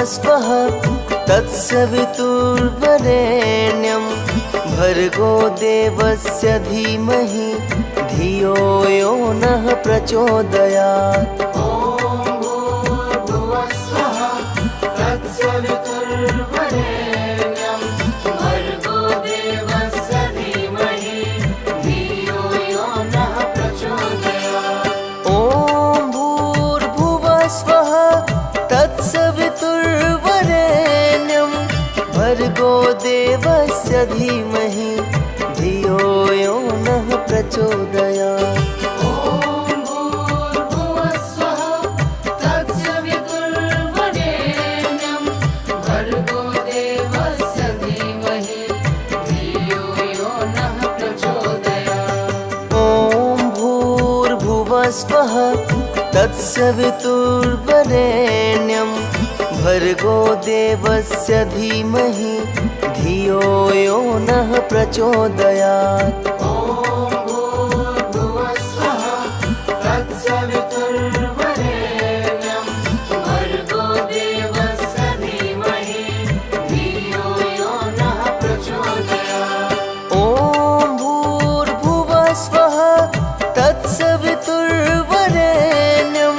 भुवस्वः तत्सवितुर्वरेण्यं भर्गो देवस्य धीमहि धियो यो नः प्रचोदयात्। भर्गो देवस्य धीमहि धियो यो नः प्रचोदयात्। भूर्भुवस्वः तत्सवितुर्वरेण्यं भर्गो देवस्य धीमहि धियो यो नः प्रचोदयात्। भूर्भुवस्वः तत्सवितुर्वरेण्यं भर्गो देवस्य धीमहि धियो यो नः प्रचोदयात्। भूर्भुवस्वः तत्सवितुर्वरेण्यं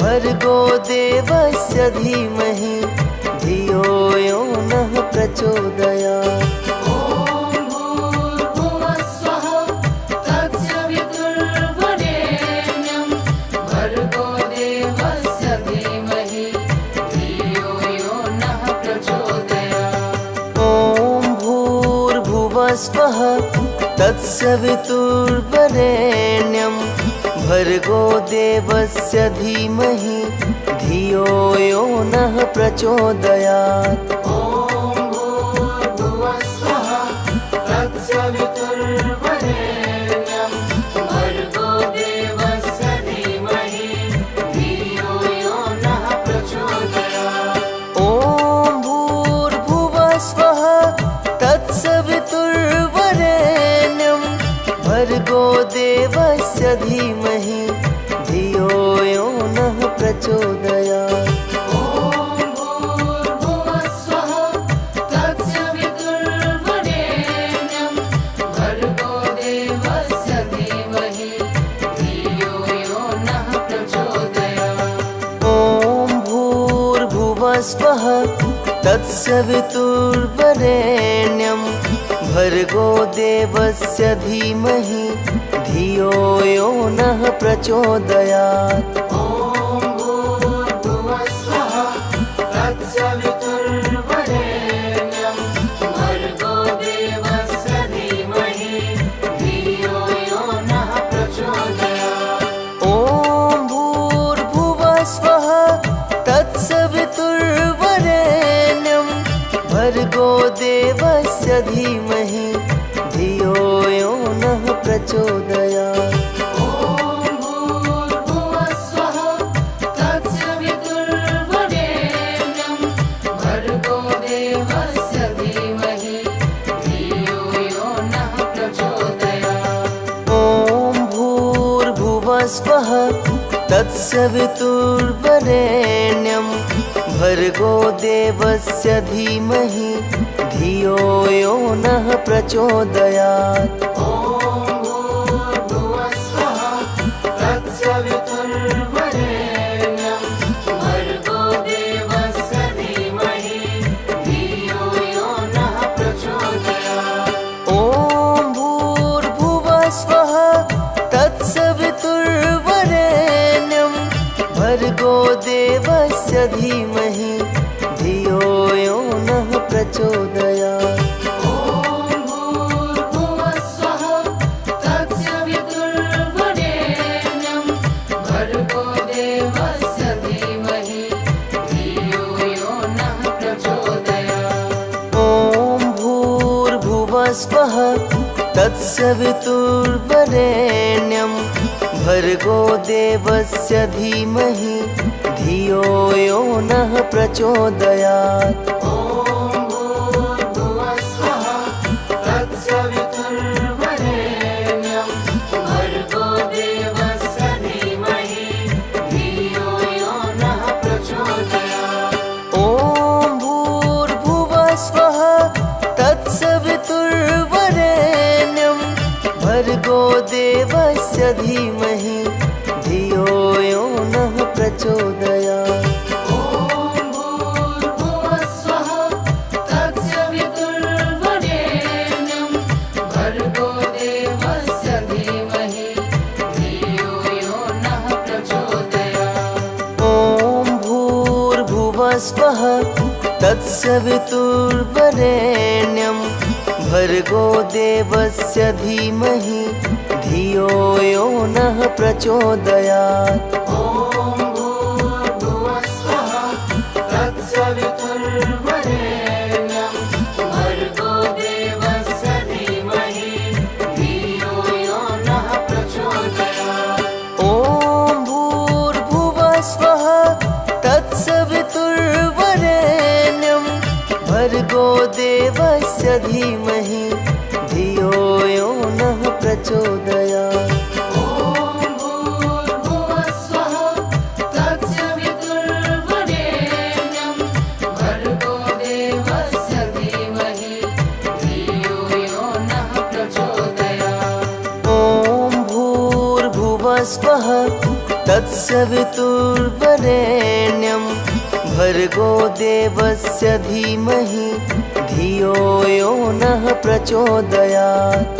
भर्गो देवस्य धीमहि धियो यो नः प्रचोदयात्। भूर्भुवस्वः तत्सवितुर्वरेण्यं भर्गो देवस्य धीमहि धियो यो नः प्रचोदयात्। भूर्भुवस्वः तत्सवितुर्वरेण्यं भर्गो देवस्य धीमहि धियो यो नः प्रचोदयात्। भूर्भुवस्वः तत्सवितुर्वरेण्यं भर्गो देवस्य धीमहि धियो यो नः प्रचोदयात्। भूर्भुवस्वः तत्सवितुर्वरेण्यं भर्गो देवस्य धीमहि धियो यो नः प्रचोदयात्। भूर्भुवस्वः तत्सवितुर्वरेण्यं भर्गो देवस्य धीमहि धियो यो नः प्रचोदयात्। भूर्भुवस्वः तत्सवितुर्वरेण्यं भर्गो देवस्य धीमहि धियो यो नः प्रचोदयात्। भर्गो देवस्य धीमहि धियो यो नः प्रचोदयात्। स्वः तत्सवितुर्वरेण्यं भर्गो देवस्य धीमहि धियो यो नः प्रचोदयात्। भर्गो देवस्य धीमहि धियो यो नः प्रचोदयात्। स्वः तत्सवितुर्वरेण्यं भर्गो देवस्य धीमहि धियो यो नः प्रचोदयात्।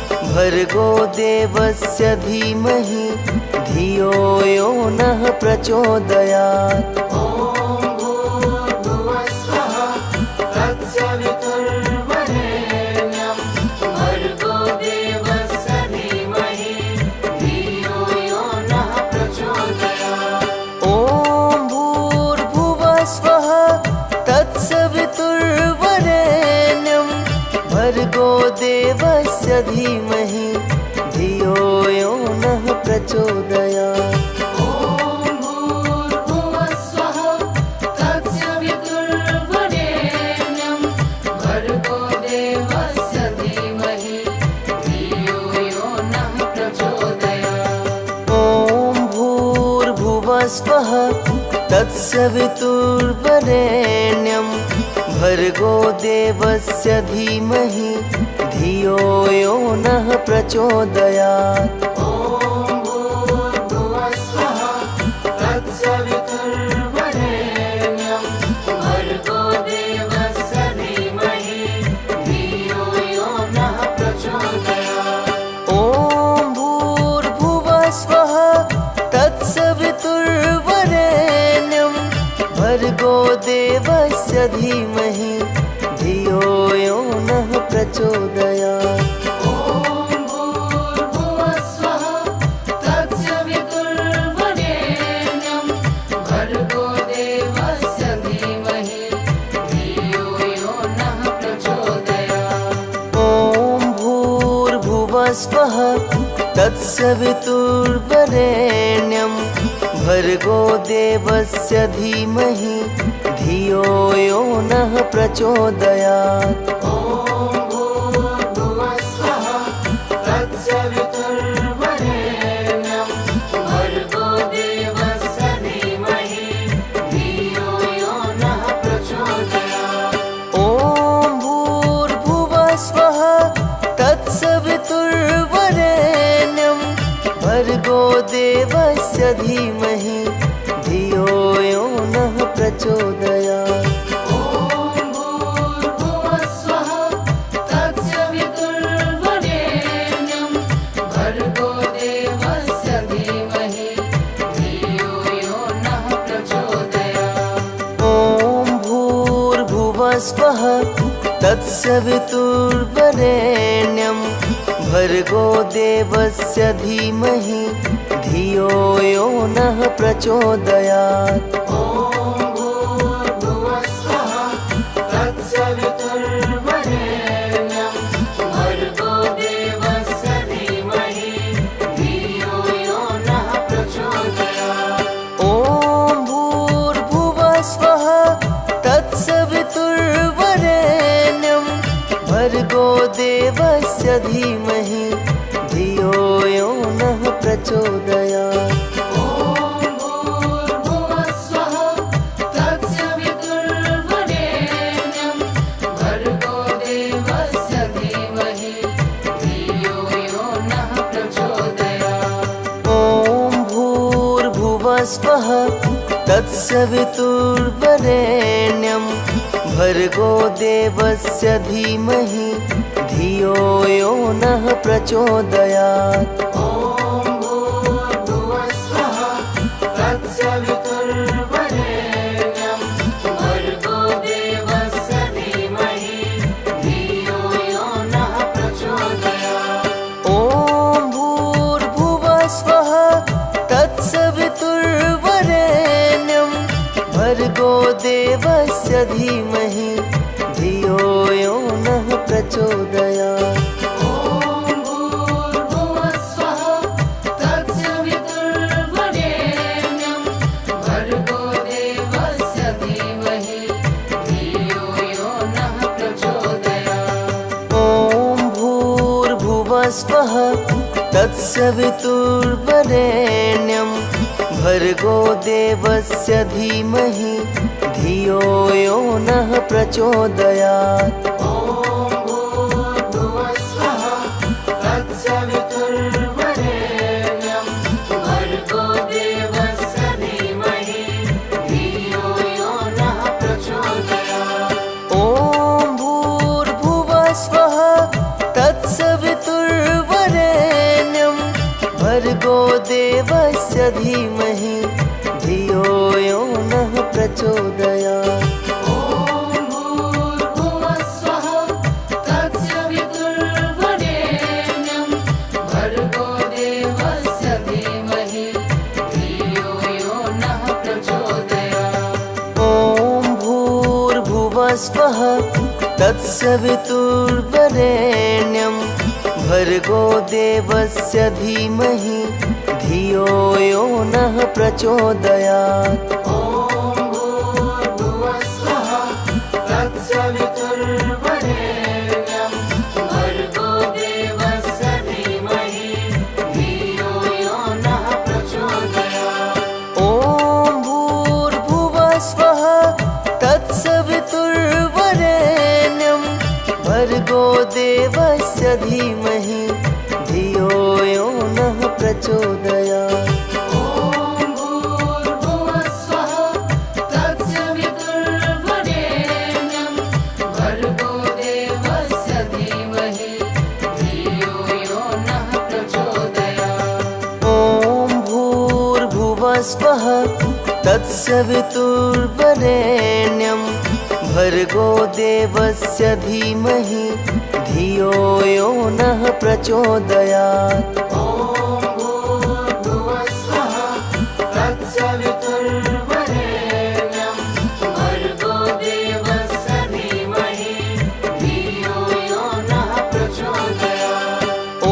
भर्गो देवस्य धीमहि धियो यो नः प्रचोदयात्। स्वः तत्सवितुर्वरेण्यं भर्गो देवस्य धीमहि धियो यो नः प्रचोदयात्। भर्गो देवस्य धीमहि धियो यो नः प्रचोदयात्। स्वः तत्सवितुर्वरेण्यं भर्गो देवस्य धीमहि धियो यो नः प्रचोदयात्। भर्गो देवस्य धीमहि धियो यो नः प्रचोदयात्। स्वः तत्सवितुर्वरेण्यं भर्गो देवस्य धीमहि धियो यो नः प्रचोदयात्। भर्गो देवस्य धीमहि धियो यो नः प्रचोदयात्। स्वः तत्सवितुर्वरेण्यं भर्गो देवस्य धीमहि धियो यो नः प्रचोदयात्। ॐ भूर्भुवस्सुवः तत्सवितुर्वरेण्यं भर्गो देवस्य धीमहि धियो यो नः प्रचोदयात्। ॐ भूर्भुवस्वः तत्सवितुर्वरेण्यं भर्गो देवस्य धीमहि धियो यो नः प्रचोदयात्। ॐ भूर्भुवस्सुवः तत्सवितुर्वरेण्यं भर्गो देवस्य धीमहि धियो यो नः प्रचोदयात्। ॐ भूर्भुवस्वः तत्सवितुर्वरेण्यं भर्गो देवस्य धीमहि धियो यो नः प्रचोदयात्। ॐ भूर्भुवस्सुवः तत्सवितुर्वरेण्यं भर्गो देवस्य धीमहि धियो यो नः प्रचोदयात्। ॐ भूर्भुवस्वः तत्सवितुर्वरेण्यं भर्गो देवस्य धीमहि धियो यो नः प्रचोदयात्। ॐ भूर्भुवस्सुवः तत्सवितुर्वरेण्यं भर्गो देवस्य धीमहि धियो यो नः प्रचोदयात्। ॐ भूर्भुवस्वः तत्सवितुर्वरेण्यं भर्गो देवस्य धीमहि धियो यो नः प्रचोदयात्। ॐ भूर्भुवस्सुवः तत्सवितुर्वरेण्यं भर्गो देवस्य धीमहि धियो यो नः प्रचोदयात्। ॐ भूर्भुवस्वः तत्सवितुर्वरेण्यं भर्गो देवस्य धीमहि धियो यो नः प्रचोदयात्। ॐ भूर्भुवस्सुवः तत्सवितुर्वरेण्यं भर्गो देवस्य धीमहि धियो यो नः प्रचोदयात्। ॐ भूर्भुवस्वः तत्सवितुर्वरेण्यं भर्गो देवस्य धीमहि धियो यो नः प्रचोदयात्। ॐ भूर्भुवस्सुवः तत्सवितुर्वरेण्यं भर्गो देवस्य धीमहि धियो यो नः प्रचोदयात्। ॐ भूर्भुवस्वः तत्सवितुर्वरेण्यं भर्गो देवस्य धीमहि धियो यो नः प्रचोदयात्। ॐ भूर्भुवस्सुवः तत्सवितुर्वरेण्यं भर्गो देवस्य धीमहि धियो यो नः प्रचोदयात्। ॐ भूर्भुवस्वः तत्सवितुर्वरेण्यं भर्गो देवस्य धीमहि धियो यो नः प्रचोदयात्। ॐ भूर्भुवस्सुवः तत्सवितुर्वरेण्यं भर्गो देवस्य धीमहि धियो यो नः प्रचोदयात्। ॐ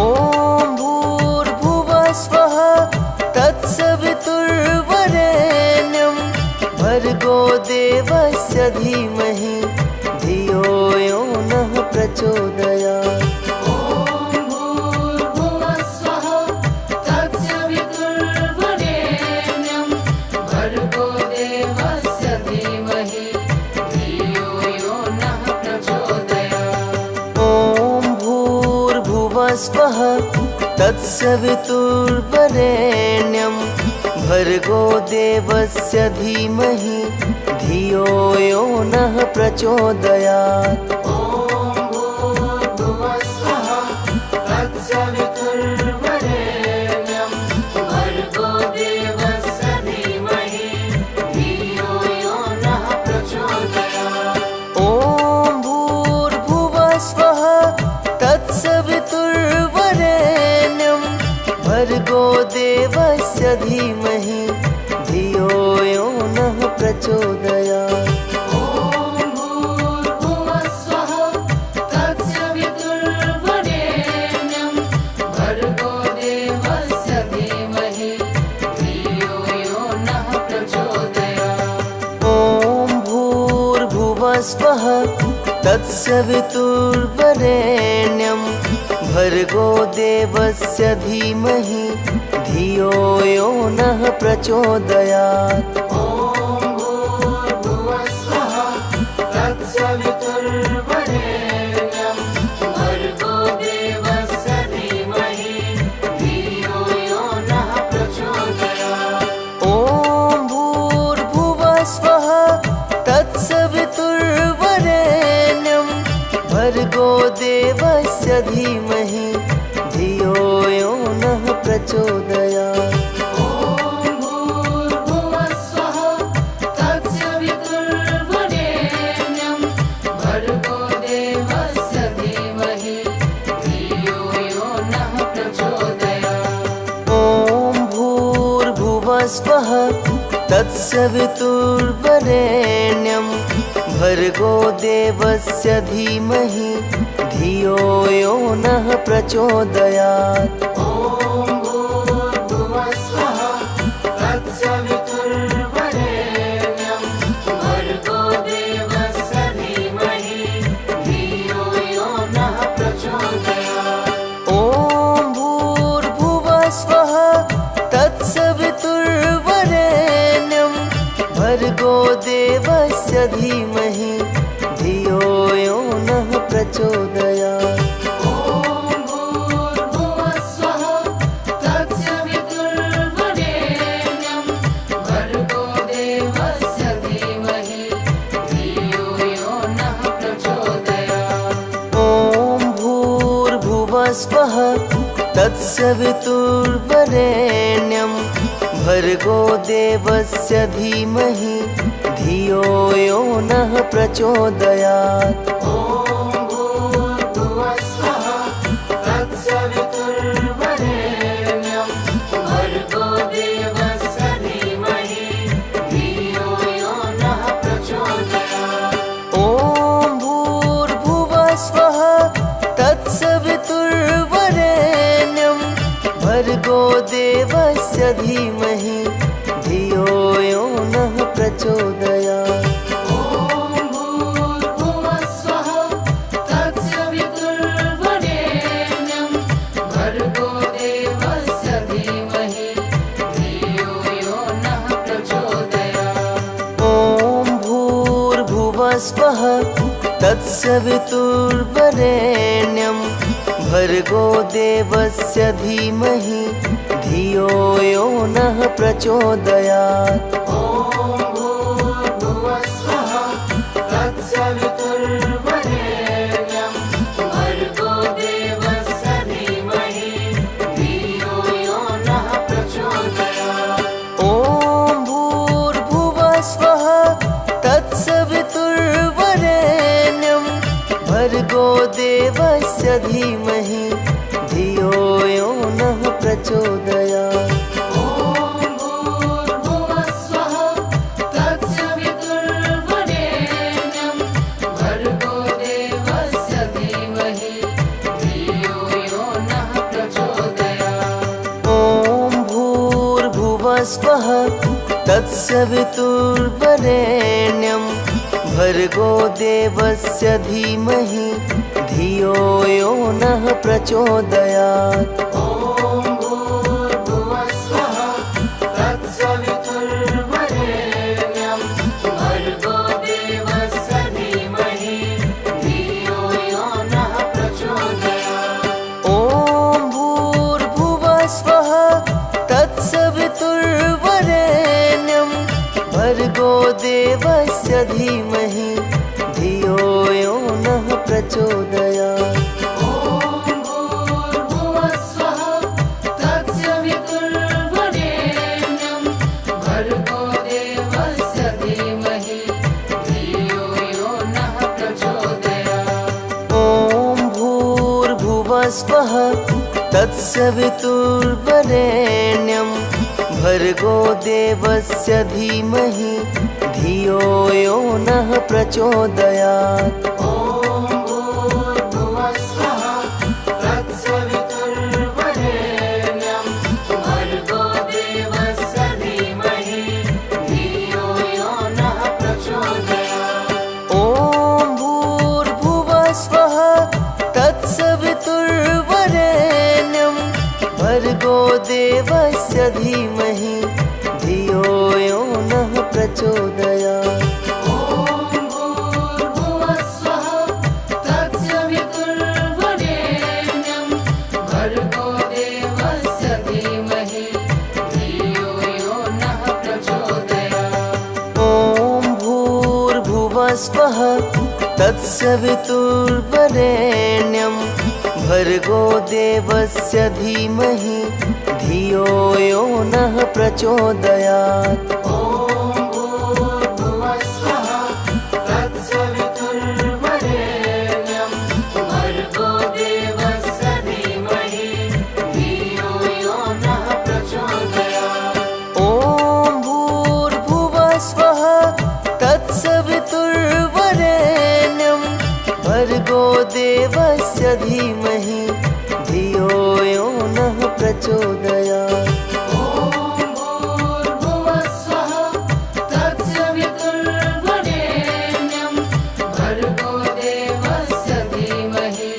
भूर्भुवस्वः तत्सवितुर्वरेण्यं भर्गो देवस्य धीमहि धियो यो नः प्रचोदयात्। ॐ भूर्भुवस्सुवः तत्सवितुर्वरेण्यं भर्गो देवस्य धीमहि धियो यो नः प्रचोदयात्। ॐ भूर्भुवस्वः तत्सवितुर्वरेण्यं भर्गो देवस्य धीमहि धियो यो नः प्रचोदयात्। ॐ भूर्भुवस्सुवः तत्सवितुर्वरेण्यं भर्गो देवस्य धीमहि धियो यो नः प्रचोदयात्। ॐ भूर्भुवस्वः तत्सवितुर्वरेण्यं तत्सवितुर्वरेण्यं भर्गो देवस्य धीमहि धियो यो नः प्रचोदयात्। ॐ भूर्भुवस्सुवः तत्सवितुर्वरेण्यं भर्गो देवस्य धीमहि धियो यो नः प्रचोदयात्। ॐ भूर्भुवः स्वः तत्सवितुर्वरेण्यं भर्गो देवस्य धीमहि धियो यो नः प्रचोदयात्। ॐ भूर्भुवस्सुवः तत्सवितुर्वरेण्यं भर्गो देवस्य धीमहि धियो यो नः प्रचोदयात्। ॐ भूर्भुवः स्वः तत्सवितुर्वरेण्यं भर्गो देवस्य धीमहि धियो यो नः प्रचोदयात्। ॐ भूर्भुवस्सुवः तत्सवितुर्वरेण्यं भर्गो देवस्य धीमहि धियो यो नः प्रचोदयात्। ॐ भूर्भुवः स्वः तत्सवितुर्वरेण्यं भर्गो देवस्य धीमहि धियो यो नः प्रचोदयात्। ॐ भूर्भुवस्सुवः तत्सवितुर्वरेण्यं भर्गो देवस्य धीमहि धियो यो नः प्रचोदयात्। ॐ भूर्भुवः स्वः तत्सवितुर्वरेण्यं भर्गो देवस्य धीमहि धियो यो नः प्रचोदयात्। ॐ भूर्भुवस्सुवः तत्सवितुर्वरेण्यं भर्गो देवस्य धीमहि धियो यो नः प्रचोदयात्। ॐ भूर्भुवः स्वः तत्सवितुर्वरेण्यं भर्गो देवस्य धीमहि धियो यो नः प्रचोदयात्। ॐ भूर्भुवस्सुवः तत्सवितुर्वरेण्यं भर्गो देवस्य धीमहि धियो यो नः प्रचोदयात्। ॐ भूर्भुवः स्वः तत्सवितुर्वरेण्यं भर्गो देवस्य धीमहि धियो यो नः प्रचोदयात्। ॐ भूर्भुवस्सुवः तत्सवितुर्वरेण्यं भर्गो देवस्य धीमहि धियो यो नः प्रचोदयात्। ॐ भूर्भुवः स्वः तत्सवितुर्वरेण्यं भर्गो देवस्य धीमहि धियो यो नः प्रचोदयात्। ॐ भूर्भुवस्सुवः तत्सवितुर्वरेण्यं भर्गो देवस्य धीमहि धियो यो नः प्रचोदयात्। ॐ भूर्भुवः स्वः तत्सवितुर्वरेण्यं भर्गो देवस्य धीमहि धियो यो नः प्रचोदयात्। ॐ भूर्भुवस्सुवः तत्सवितुर्वरेण्यं भर्गो देवस्य धीमहि धियो यो नः प्रचोदयात्। ॐ भूर्भुवः स्वः तत्सवितुर्वरेण्यं भर्गो देवस्य धीमहि धियो यो नः प्रचोदयात्। ॐ भूर्भुवस्सुवः तत्सवितुर्वरेण्यं भर्गो देवस्य धीमहि धियो यो नः प्रचोदयात्। ॐ भूर्भुवः स्वः तत्सवितुर्वरेण्यं भर्गो देवस्य धीमहि धियो यो नः प्रचोदयात्। ॐ भूर्भुवस्सुवः तत्सवितुर्वरेण्यं भर्गो देवस्य धीमहि धियो यो नः प्रचोदयात्। ॐ तत्सवितुर्वरेण्यं भर्गो देवस्य धीमहि धियो यो नः प्रचोदयात्। ॐ भूर्भुवः स्वः तत्सवितुर्वरेण्यं भर्गो देवस्य धीमहि धियो यो नः प्रचोदयात्। ॐ भूर्भुवः स्वः तत्सवितुर्वरेण्यं भर्गो देवस्य धीमहि धियो यो नः प्रचोदयात्। ॐ भूर्भुवः स्वः तत्सवितुर्वरेण्यं भर्गो देवस्य धीमहि धियो यो नः प्रचोदयात्। ॐ भूर्भुवः स्वः तत्सवितुर्वरेण्यं भर्गो देवस्य धीमहि धियो यो नः प्रचोदयात्। ॐ भूर्भुवः स्वः तत्सवितुर्वरेण्यं भर्गो देवस्य धीमहि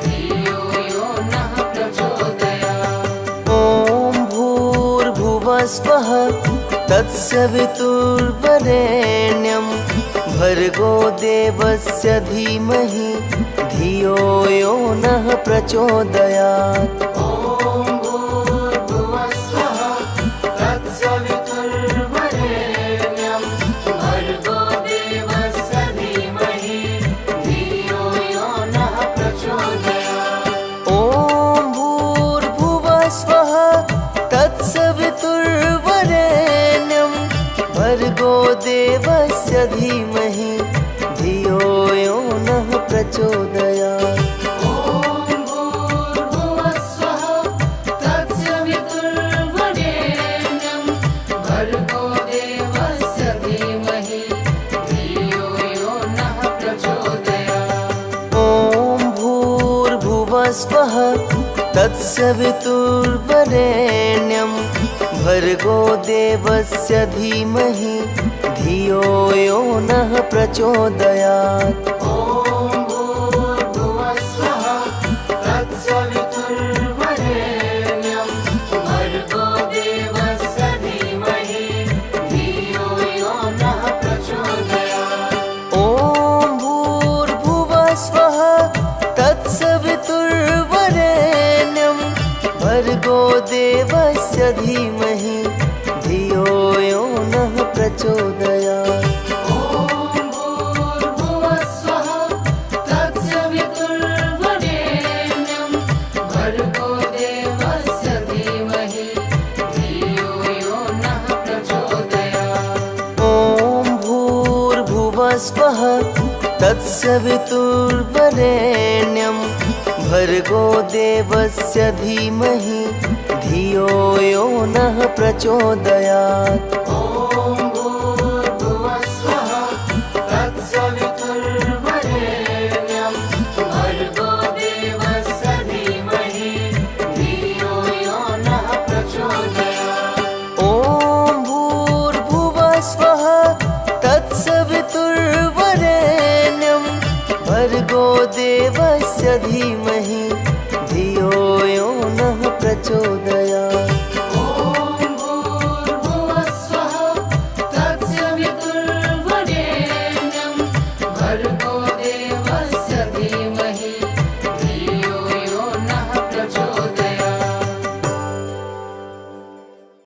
धियो यो नः प्रचोदयात्। ॐ भूर्भुवः स्वः तत्सवितुर्वरेण्यं भर्गो देवस्य धीमहि धियो यो नः प्रचोदयात्। ॐ भूर्भुवः स्वः तत्सवितुर्वरेण्यं भर्गो देवस्य धीमहि धियो यो नः प्रचोदयात्। ॐ भूर्भुवः स्वः तत्सवितुर्वरेण्यं भर्गो देवस्य धीमहि धियो यो नः प्रचोदयात्। ॐ भूर्भुवः स्वः तत्सवितुर्वरेण्यं भर्गो देवस्य धीमहि धियो यो नः प्रचोदयात्। ॐ भूर्भुवः स्वः तत्सवितुर्वरेण्यं भर्गो देवस्य धीमहि धियो यो नः प्रचोदयात्। ॐ भूर्भुवः स्वः तत्सवितुर्वरेण्यं भर्गो देवस्य धीमहि धियो यो नः प्रचोदयात्। ॐ भूर्भुवः स्वः तत्सवितुर्वरेण्यं भर्गो देवस्य धीमहि धियो यो नः प्रचोदयात्। ॐ भूर्भुवः स्वः तत्सवितुर्वरेण्यं भर्गो देवस्य धीमहि धियो यो नः प्रचोदयात्। ॐ भूर्भुवः स्वः तत्सवितुर्वरेण्यं भर्गो देवस्य धीमहि धियो यो नः प्रचोदयात्। ॐ भूर्भुवः स्वः तत्सवितुर्वरेण्यं भर्गो देवस्य धीमहि धियो यो नः प्रचोदयात्। ॐ भूर्भुवः स्वः तत्सवितुर्वरेण्यं भर्गो देवस्य धीमहि धियो यो नः प्रचोदयात्।